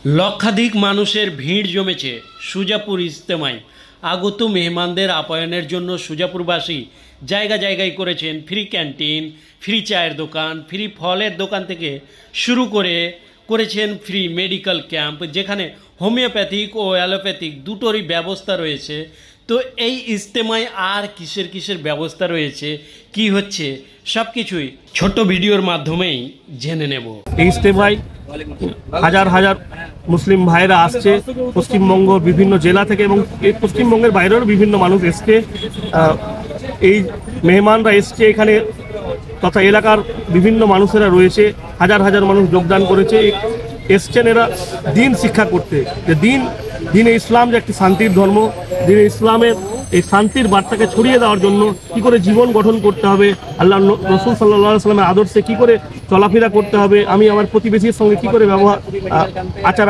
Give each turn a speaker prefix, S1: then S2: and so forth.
S1: লক্ষাধিক মানুষের ভিড় জমেছে সুজাপুর ইজতেমায়। আগত মেহমানদের আপ্যায়নের জন্য সুজাপুরবাসী জায়গা জায়গায় করেছেন ফ্রি ক্যান্টিন, ফ্রি চায়ের দোকান, ফ্রি ফলের দোকান থেকে শুরু করে করেছেন ফ্রি মেডিকেল ক্যাম্প, যেখানে হোমিওপ্যাথিক ও অ্যালোপ্যাথিক দুটোরই ব্যবস্থা রয়েছে। তো এই ইজতেমায় আর কিসের কিসের ব্যবস্থা রয়েছে, কি হচ্ছে, সব কিছুই ছোট্ট ভিডিওর মাধ্যমেই জেনে নেব।
S2: এই ইজতেমায় হাজার হাজার মুসলিম ভাইরা আসছে পশ্চিমবঙ্গ বিভিন্ন জেলা থেকে, এবং এই পশ্চিমবঙ্গের বাইরেও বিভিন্ন মানুষ এসছে। এই মেহমানরা এসছে এখানে, তথা এলাকার বিভিন্ন মানুষেরা রয়েছে, হাজার হাজার মানুষ যোগদান করেছে। এসছেন এরা দিন শিক্ষা করতে, যে দিনে ইসলাম যে একটি শান্তির ধর্ম, দিনে ইসলামের এই শান্তির বার্তাকে ছড়িয়ে দেওয়ার জন্য কী করে জীবন গঠন করতে হবে, আল্লাহ রসুল সাল্লাল্লাহু সাল্লামের আদর্শে কী করে চলাফেরা করতে হবে, আমি আমার প্রতিবেশীর সঙ্গে কী করে আচার